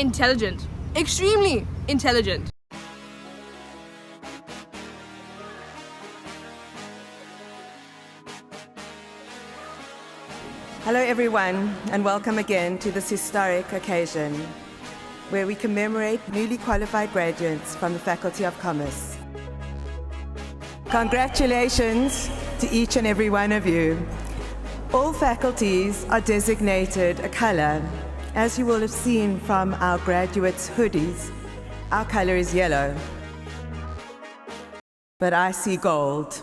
intelligent. Extremely intelligent. Hello everyone, and welcome again to this historic occasion where we commemorate newly qualified graduates from the Faculty of Commerce. Congratulations to each and every one of you. All faculties are designated a color. As you will have seen from our graduates' hoodies, our color is yellow, but I see gold.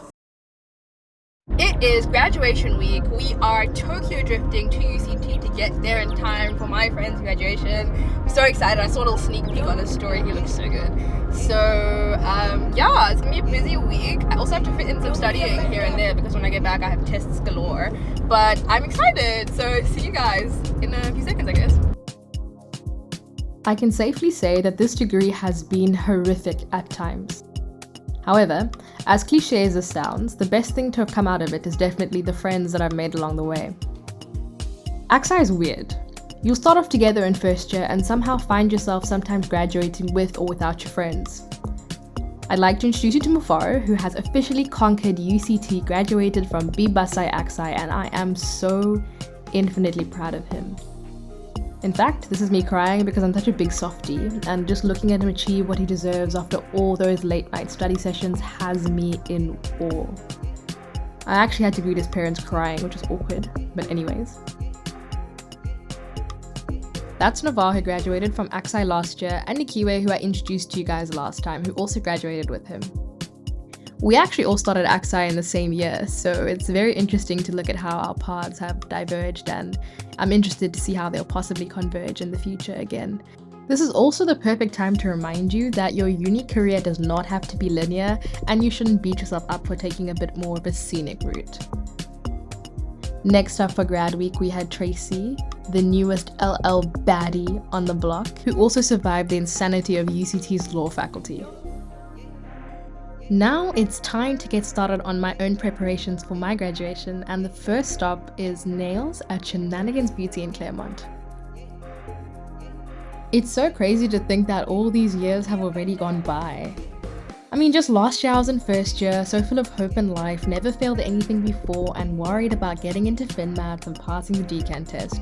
It is graduation week. We are Tokyo drifting to UCT to get there in time for my friend's graduation. I'm so excited. I saw a little sneak peek on his story. He looks so good. So yeah, it's gonna be a busy week. I also have to fit in some studying here and there because when I get back I have tests galore. But I'm excited. So see you guys in a few seconds, I guess. I can safely say that this degree has been horrific at times. However, as cliche as this sounds, the best thing to have come out of it is definitely the friends that I've made along the way. AXI is weird. You'll start off together in first year and somehow find yourself sometimes graduating with or without your friends. I'd like to introduce you to Mufaro, who has officially conquered UCT, graduated from BeatsbyMxrc, and I am so infinitely proud of him. In fact, this is me crying because I'm such a big softie, and just looking at him achieve what he deserves after all those late night study sessions has me in awe. I actually had to greet his parents crying, which was awkward, but anyways. That's Navar, who graduated from AXI last year, and Nikiwe, who I introduced to you guys last time, who also graduated with him. We actually all started AXI in the same year, so it's very interesting to look at how our paths have diverged, and I'm interested to see how they'll possibly converge in the future again. This is also the perfect time to remind you that your uni career does not have to be linear, and you shouldn't beat yourself up for taking a bit more of a scenic route. Next up for grad week, we had Tracy, the newest LL baddie on the block, who also survived the insanity of UCT's law faculty. Now it's time to get started on my own preparations for my graduation, and the first stop is nails at Shenanigans Beauty in Claremont. It's so crazy to think that all these years have already gone by. I mean, just last year I was in first year, so full of hope in life, never failed anything before, and worried about getting into fin maths and passing the decant test.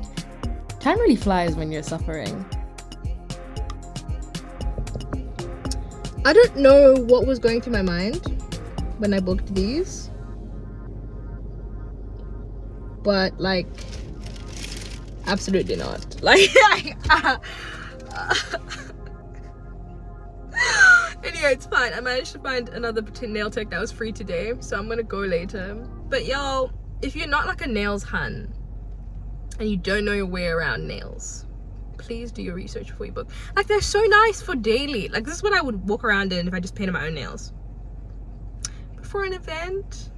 Time really flies when you're suffering. I don't know what was going through my mind when I booked these, but like, absolutely not. Like, anyway, it's fine. I managed to find another nail tech that was free today, so I'm gonna go later. But y'all, if you're not like a nails hun and you don't know your way around nails, please do your research before you book. Like, they're so nice for daily. Like, this is what I would walk around in if I just painted my own nails. But for an event,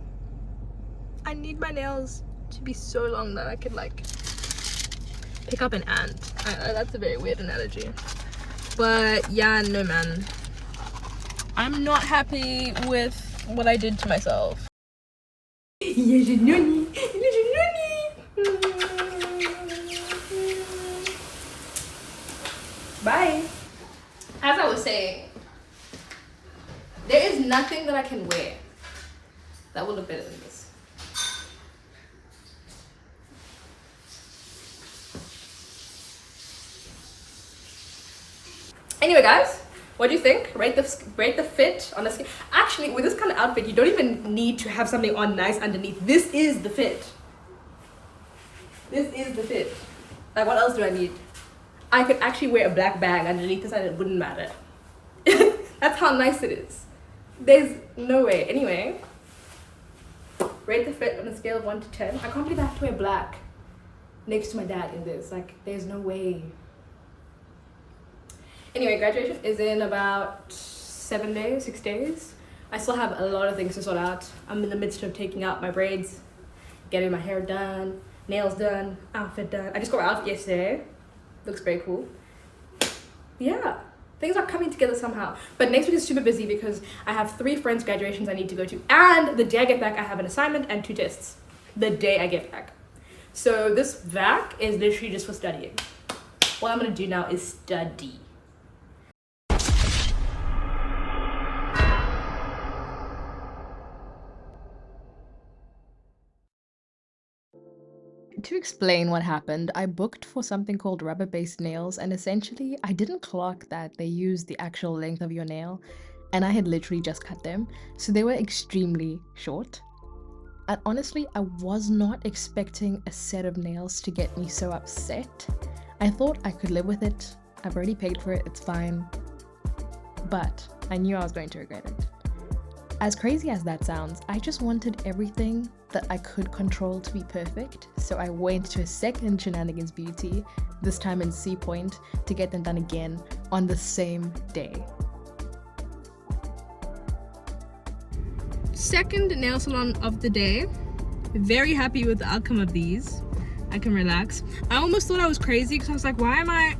I need my nails to be so long that I could like pick up an ant. That's a very weird analogy. But yeah, no man, I'm not happy with what I did to myself. Bye. As I was saying, there is nothing that I can wear that will look better than this. Anyway, guys, what do you think? Rate the fit on the skin. Actually, with this kind of outfit, you don't even need to have something on nice underneath. This is the fit. This is the fit. Like, what else do I need? I could actually wear a black bag underneath this and it wouldn't matter. That's how nice it is. There's no way. Anyway, rate the fit on a scale of 1 to 10. I can't believe I have to wear black next to my dad in this. Like, there's no way. Anyway, graduation is in about 6 days. I still have a lot of things to sort out. I'm in the midst of taking out my braids, getting my hair done, nails done, outfit done. I just got my outfit yesterday. Looks very cool. Yeah, things are coming together somehow. But next week is super busy because I have 3 friends' graduations I need to go to, and the day I get back I have an assignment and 2 tests the day I get back. So this vac is literally just for studying. What I'm gonna do now is study. To explain what happened, I booked for something called rubber-based nails, and essentially I didn't clock that they use the actual length of your nail, and I had literally just cut them, so they were extremely short. And honestly, I was not expecting a set of nails to get me so upset. I thought I could live with it. I've already paid for it, it's fine. But I knew I was going to regret it. As crazy as that sounds, I just wanted everything that I could control to be perfect, so I went to a second Shenanigans Beauty, this time in Sea Point, to get them done again on the same day. Second nail salon of the day. Very happy with the outcome of these. I can relax. I almost thought I was crazy because I was like, why am I...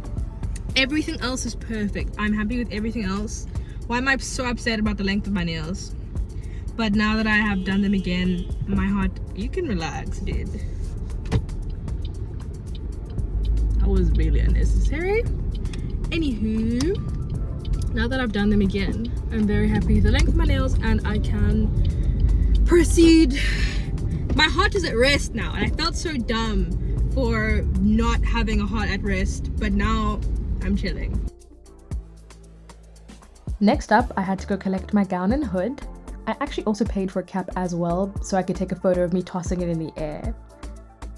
Everything else is perfect. I'm happy with everything else. Why am I so upset about the length of my nails? But now that I have done them again, my heart, you can relax, dude. That was really unnecessary. Anywho, now that I've done them again, I'm very happy with the length of my nails and I can proceed. My heart is at rest now, and I felt so dumb for not having a heart at rest, but now I'm chilling. Next up, I had to go collect my gown and hood. I actually also paid for a cap as well, so I could take a photo of me tossing it in the air.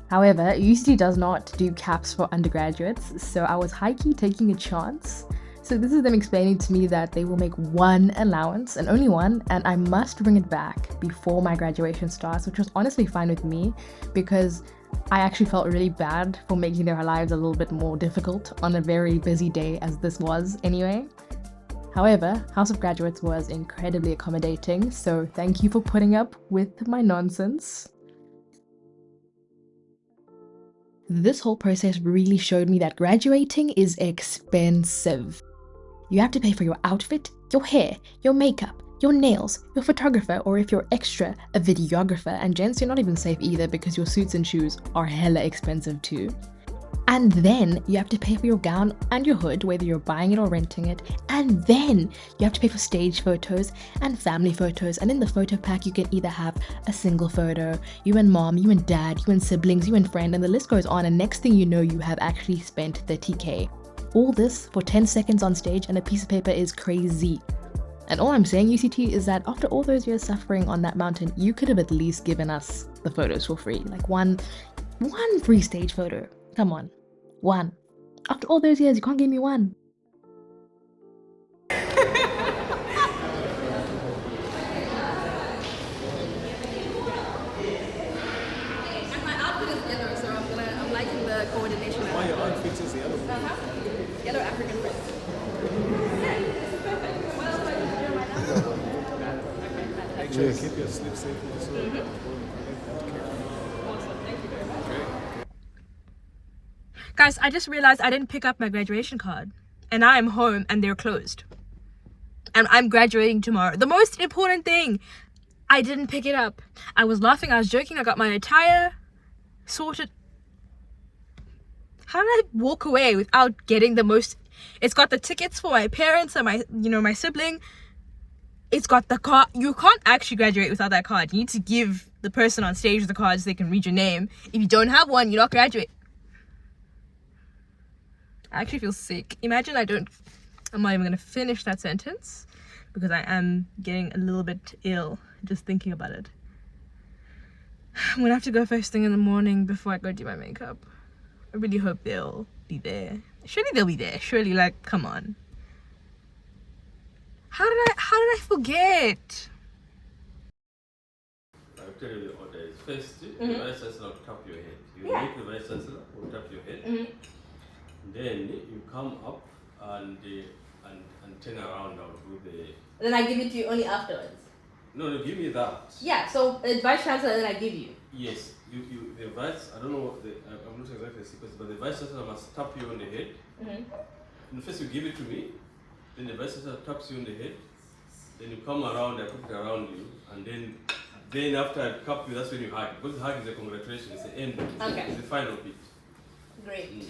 However, UCT does not do caps for undergraduates, so I was high-key taking a chance. So this is them explaining to me that they will make one allowance, and only one, and I must bring it back before my graduation starts, which was honestly fine with me, because I actually felt really bad for making their lives a little bit more difficult on a very busy day as this was anyway. However, House of Graduates was incredibly accommodating, so thank you for putting up with my nonsense. This whole process really showed me that graduating is expensive. You have to pay for your outfit, your hair, your makeup, your nails, your photographer, or if you're extra, a videographer. And gents, you're not even safe either because your suits and shoes are hella expensive too. And then you have to pay for your gown and your hood, whether you're buying it or renting it. And then you have to pay for stage photos and family photos. And in the photo pack, you can either have a single photo, you and mom, you and dad, you and siblings, you and friend, and the list goes on. And next thing you know, you have actually spent 30K. All this for 10 seconds on stage and a piece of paper is crazy. And all I'm saying, UCT, is that after all those years suffering on that mountain, you could have at least given us the photos for free. Like one free stage photo. Come on. One. After all those years, you can't give me one. And my outfit is yellow, so I'm liking the coordination. Why your outfit is yellow? Yellow African print. Yeah, this is perfect. What else do I need to do right now? Make sure you keep your slip safe also. Awesome, thank you very much. Guys, I just realized I didn't pick up my graduation card. And now I'm home and they're closed. And I'm graduating tomorrow. The most important thing, I didn't pick it up. I was laughing, I was joking, I got my attire sorted. How did I walk away without getting the most? It's got the tickets for my parents and my sibling. It's got the card. You can't actually graduate without that card. You need to give the person on stage the card so they can read your name. If you don't have one, you're not graduating. I actually feel sick. Imagine I'm not even gonna finish that sentence because I am getting a little bit ill just thinking about it. I'm gonna have to go first thing in the morning before I go do my makeup. I really hope they'll be there. Surely they'll be there. Surely, like, come on. How did I forget? I'll tell you the order is first, the vice chancellor will tap your head. You make the vice chancellor will tap your head. Then you come up and turn around. I'll do the. Then I give it to you only afterwards. No, give me that. Yeah. So vice chancellor, then I give you. Yes, you the vice. I don't know what I'm not exactly the sequence, but the vice chancellor must tap you on the head. And first you give it to me, then the vice chancellor taps you on the head. Then you come around, I put it around you, and then after I cup you, that's when you hug. Because the hug is a congratulations, it's the end. Okay. It's the final bit. Great.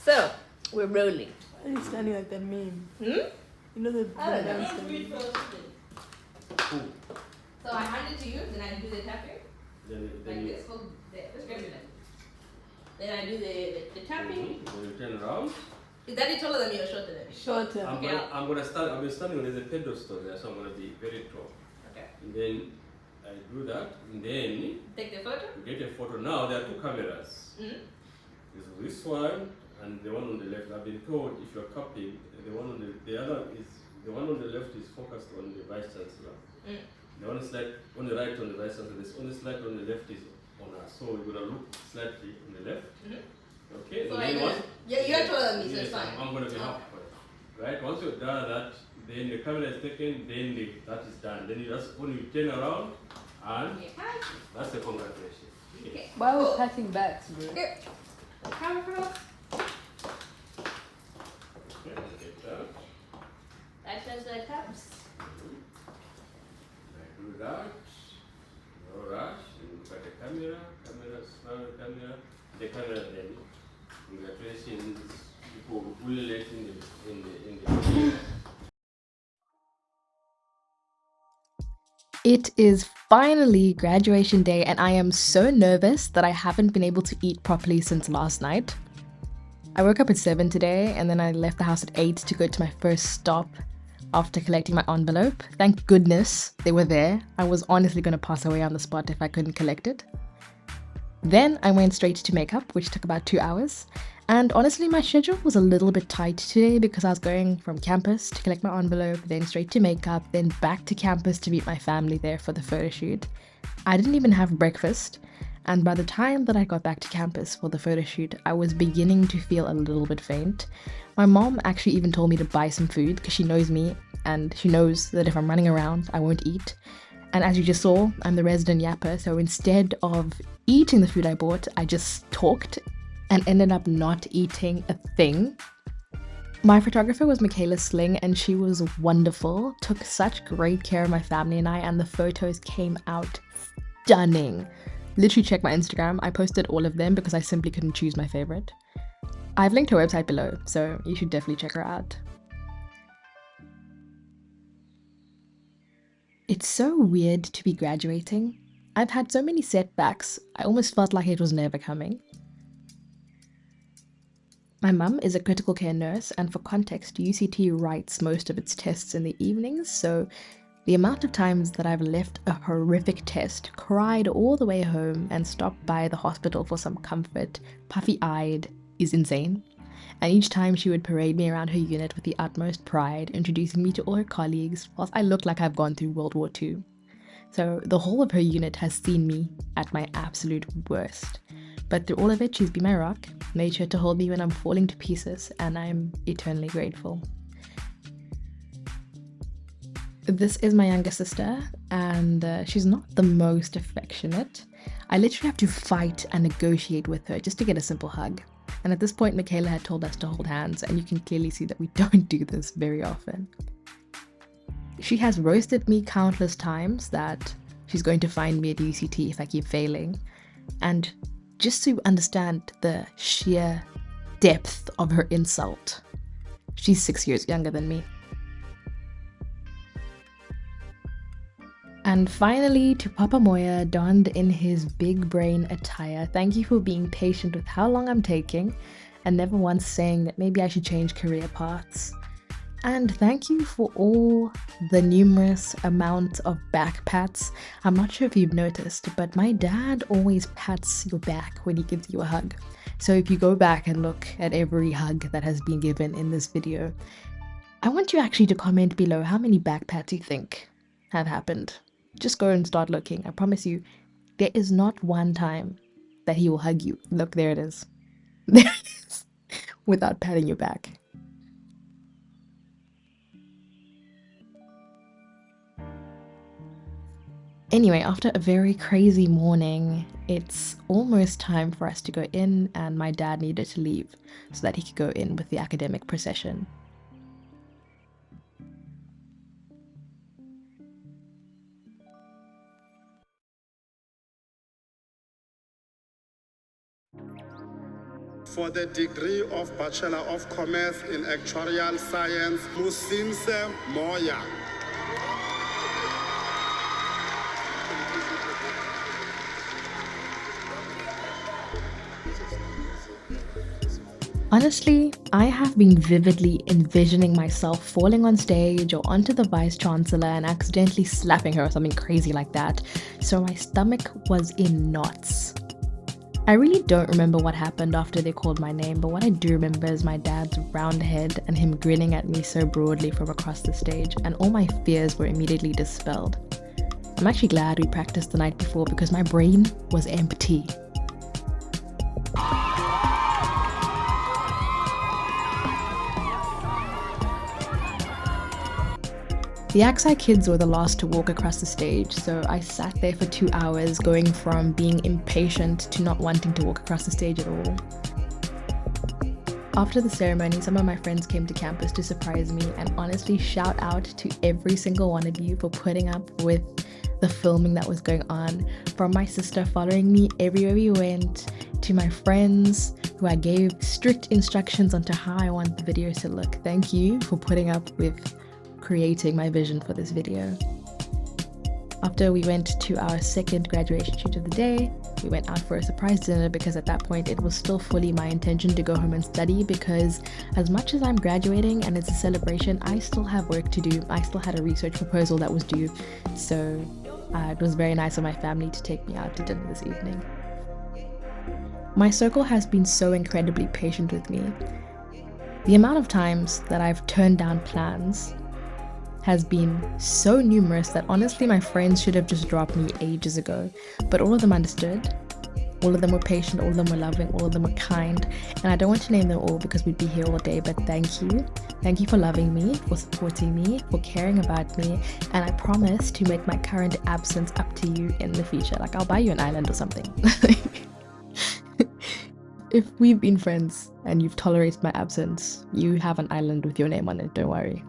So, We're rolling. Why are you standing like that meme? Hmm? You know the I don't know. dance Cool. So I hand it to you, then I do the tapping. Then Like you, this. Hold there. Just grab it like this. Then I do the tapping. then you turn around. Is that taller than me or shorter than me? Shorter. Okay, I'm gonna stand. I'll be standing. There's a pedestal there, so I'm gonna be very tall. Okay. And then I do that, and then Take the photo. you get a photo. Now there are two cameras. Mm-hmm. There's this one and the one on the left. I've been told if you're copying, the one on the other is the one on the left is focused on the vice chancellor. Mm. The one slide on the right on the vice chancellor. This only slide on the left is on us. So we're gonna look slightly on the left. Mm-hmm. Okay. So and then once, you're taller than me, so yes, it's fine. I'm gonna be half. Right. Once you've done that, then the camera is taken. Then that is done. Then you just only turn around, and Okay. that's a congratulations. Okay. Why are we patting backs, bro? Here. Camera. Okay, get that. That shows the taps. I do that. No rush. You look at the camera. Smile at the camera. The camera then. Congratulations. People will let in the. It is finally graduation day, and I am so nervous that I haven't been able to eat properly since last night. I woke up at 7 today, and then I left the house at 8 to go to my first stop after collecting my envelope. Thank goodness they were there. I was honestly going to pass away on the spot if I couldn't collect it. Then I went straight to makeup, which took about 2 hours. And honestly, my schedule was a little bit tight today because I was going from campus to collect my envelope, then straight to makeup, then back to campus to meet my family there for the photo shoot. I didn't even have breakfast, and by the time that I got back to campus for the photo shoot, I was beginning to feel a little bit faint. My mom actually even told me to buy some food because she knows me and she knows that if I'm running around, I won't eat. And as you just saw, I'm the resident yapper, so instead of eating the food I bought, I just talked and ended up not eating a thing. My photographer was Michaela Sling, and she was wonderful, took such great care of my family and I, and the photos came out stunning. Literally check my Instagram, I posted all of them because I simply couldn't choose my favorite. I've linked her website below, so you should definitely check her out. It's so weird to be graduating. I've had so many setbacks, I almost felt like it was never coming. My mum is a critical care nurse, and for context, UCT writes most of its tests in the evenings, so the amount of times that I've left a horrific test, cried all the way home, and stopped by the hospital for some comfort, puffy-eyed, is insane. And each time she would parade me around her unit with the utmost pride, introducing me to all her colleagues, whilst I look like I've gone through World War II. So the whole of her unit has seen me at my absolute worst. But through all of it, she's been my rock, made sure to hold me when I'm falling to pieces, and I'm eternally grateful. This is my younger sister, and she's not the most affectionate. I literally have to fight and negotiate with her just to get a simple hug. And at this point, Michaela had told us to hold hands, and you can clearly see that we don't do this very often. She has roasted me countless times that she's going to find me at UCT if I keep failing. And just to understand the sheer depth of her insult, she's 6 years younger than me. And finally, to Papa Mooya, donned in his big brain attire, thank you for being patient with how long I'm taking and never once saying that maybe I should change career paths. And thank you for all the numerous amounts of back pats. I'm not sure if you've noticed, but my dad always pats your back when he gives you a hug. So if you go back and look at every hug that has been given in this video, I want you actually to comment below how many back pats you think have happened. Just go and start looking. I promise you, there is not one time that he will hug you. Look, there it is. There it is. Without patting your back. Anyway, after a very crazy morning, it's almost time for us to go in, and my dad needed to leave so that he could go in with the academic procession. for the degree of Bachelor of Commerce in Actuarial Science, Mooya. Honestly, I have been vividly envisioning myself falling on stage or onto the Vice Chancellor and accidentally slapping her or something crazy like that, so my stomach was in knots. I really don't remember what happened after they called my name, but what I do remember is my dad's round head and him grinning at me so broadly from across the stage, and all my fears were immediately dispelled. I'm actually glad we practiced the night before because my brain was empty. The Aksai kids were the last to walk across the stage, so I sat there for 2 hours, going from being impatient to not wanting to walk across the stage at all. After the ceremony, some of my friends came to campus to surprise me, and honestly, shout out to every single one of you for putting up with the filming that was going on, from my sister following me everywhere we went, to my friends who I gave strict instructions on to how I want the videos to look. Thank you for putting up with creating my vision for this video. After we went to our second graduation shoot of the day, we went out for a surprise dinner because at that point it was still fully my intention to go home and study, because as much as I'm graduating and it's a celebration, I still have work to do. I still had a research proposal that was due, so it was very nice of my family to take me out to dinner this evening. My circle has been so incredibly patient with me. The amount of times that I've turned down plans has been so numerous that honestly my friends should have just dropped me ages ago, but all of them understood, all of them were patient, all of them were loving, all of them were kind, and I don't want to name them all because we'd be here all day, but thank you for loving me, for supporting me, for caring about me, and I promise to make my current absence up to you in the future. Like, I'll buy you an island or something. If we've been friends and you've tolerated my absence, you have an island with your name on it, don't worry.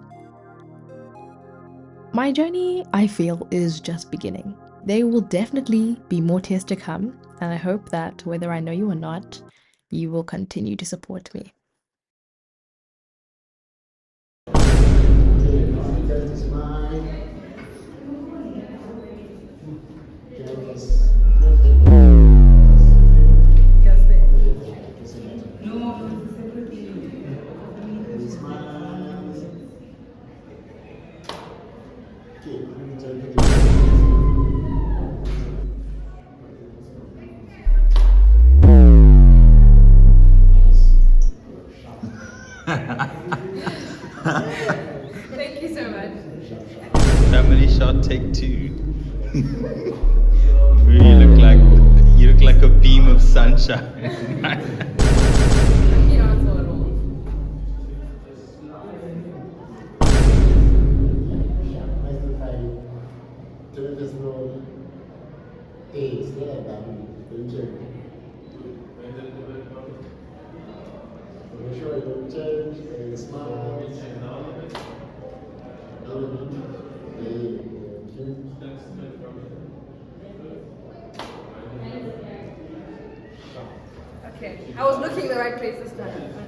My journey, I feel, is just beginning. There will definitely be more tears to come, and I hope that whether I know you or not, you will continue to support me. Thank you so much. Family shot, take 2. You look like a beam of sunshine. Okay, I was looking the right place this time.